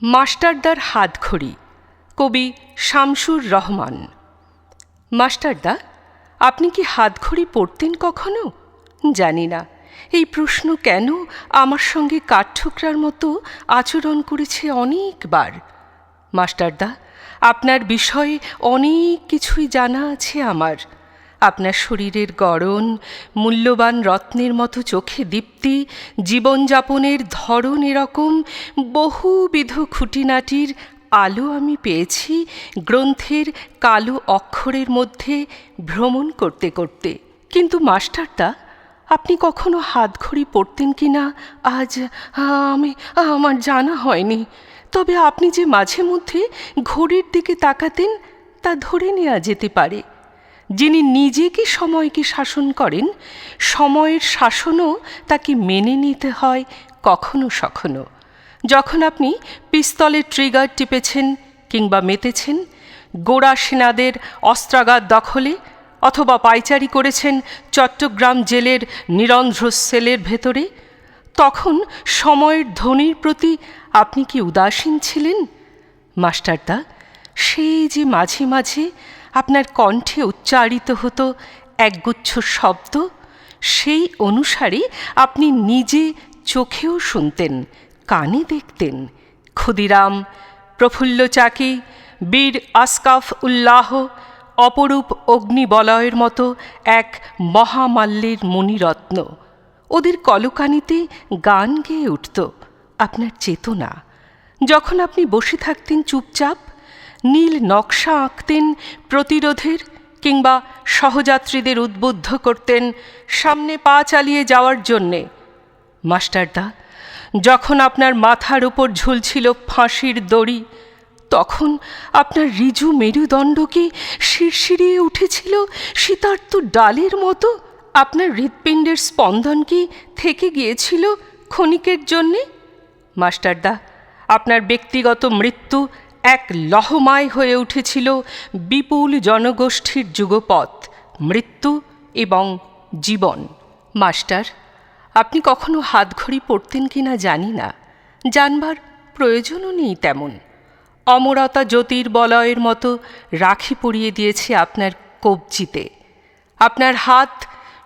মাস্টারদার হাতঘড়ি, কবি শামসুর রহমান। মাস্টারদা, আপনি কি হাতঘড়ি পরতেন কখনো? জানি না এই প্রশ্ন কেন আমার সঙ্গে কাঠঠোকরার মতো আচরণ করেছে অনেকবার। মাস্টারদা, আপনার বিষয়ে অনেক কিছুই জানা আছে আমার। আপনার শরীরের গড়ন, মূল্যবান রত্নের মতো চোখে দীপ্তি, জীবনযাপনের ধরন, এরকম বহুবিধ খুঁটিনাটির আলো আমি পেয়েছি গ্রন্থের কালো অক্ষরের মধ্যে ভ্রমণ করতে করতে। কিন্তু মাস্টারদা, আপনি কখনো হাতঘড়ি পরতেন কি না আজ আমার জানা হয়নি। তবে আপনি যে মাঝে মধ্যে ঘড়ির দিকে তাকাতেন তা ধরে নেওয়া যেতে পারে। যিনি নিজেকে সময়কে শাসন করেন, সময়ের শাসনও তাকে মেনে নিতে হয় কখনো সখনো। যখন আপনি পিস্তলের ট্রিগার টিপেছেন কিংবা মেতেছেন, গোঁড়া সেনাদের অস্ত্রাগার দখলে, অথবা পায়চারি করেছেন চট্টগ্রাম জেলের নিরন্ধ্র সেলের ভেতরে, তখন সময়ের ধ্বনির প্রতি আপনি কি উদাসীন ছিলেন? মাস্টারদা, সেই যে মাঝে মাঝে আপনার কণ্ঠে উচ্চারিত হতো একগুচ্ছ শব্দ, সেই অনুসারে আপনি নিজে চোখেও শুনতেন, কানে দেখতেন। ক্ষুদিরাম, প্রফুল্ল চাকি, বীর আসকাফ উল্লাহ, অপরূপ অগ্নিবলয়ের মতো এক মহামাল্যের মণিরত্ন, ওদের কলকানিতে গান গেয়ে উঠত আপনার চেতনা। যখন আপনি বসে থাকতেন চুপচাপ, নীল নকশা আঁকতেন প্রতিরোধের, কিংবা সহযাত্রীদের উদ্বুদ্ধ করতেন সামনে পা চালিয়ে যাওয়ার জন্যে। মাস্টারদা, যখন আপনার মাথার উপর ঝুলছিল ফাঁসির দড়ি, তখন আপনার ঋজু মেরুদণ্ড কি শিরশিরিয়ে উঠেছিল শীতার্ত ডালের মতো? আপনার হৃৎপিণ্ডের স্পন্দন কি থেকে গিয়েছিল ক্ষণিকের জন্যে? মাস্টারদা, আপনার ব্যক্তিগত মৃত্যু এক লহমায় হয়ে উঠেছিল বিপুল জনগোষ্ঠীর যুগপৎ, মৃত্যু এবং জীবন। মাস্টার, আপনি কখনো হাতঘড়ি পরতেন কি না জানি না, জানবার প্রয়োজনও নেই তেমন। অমরতা জ্যোতির্বলয়ের মতো রাখি পরিয়ে দিয়েছে আপনার কবজিতে। আপনার হাত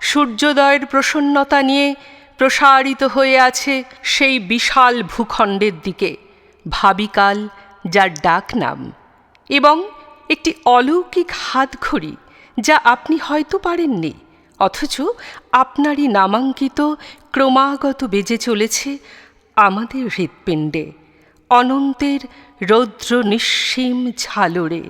সূর্যোদয়ের প্রসন্নতা নিয়ে প্রসারিত হয়ে আছে সেই বিশাল ভূখণ্ডের দিকে, ভাবিকাল, যার ডাক নাম, এবং একটি অলৌকিক হাতঘড়ি যা আপনি হয়তো পারেননি, অথচ আপনারই নামাঙ্কিত ক্রমাগত বেজে চলেছে আমাদের হৃৎপিণ্ডে অনন্তের রৌদ্র নিঃসীম ঝালরে।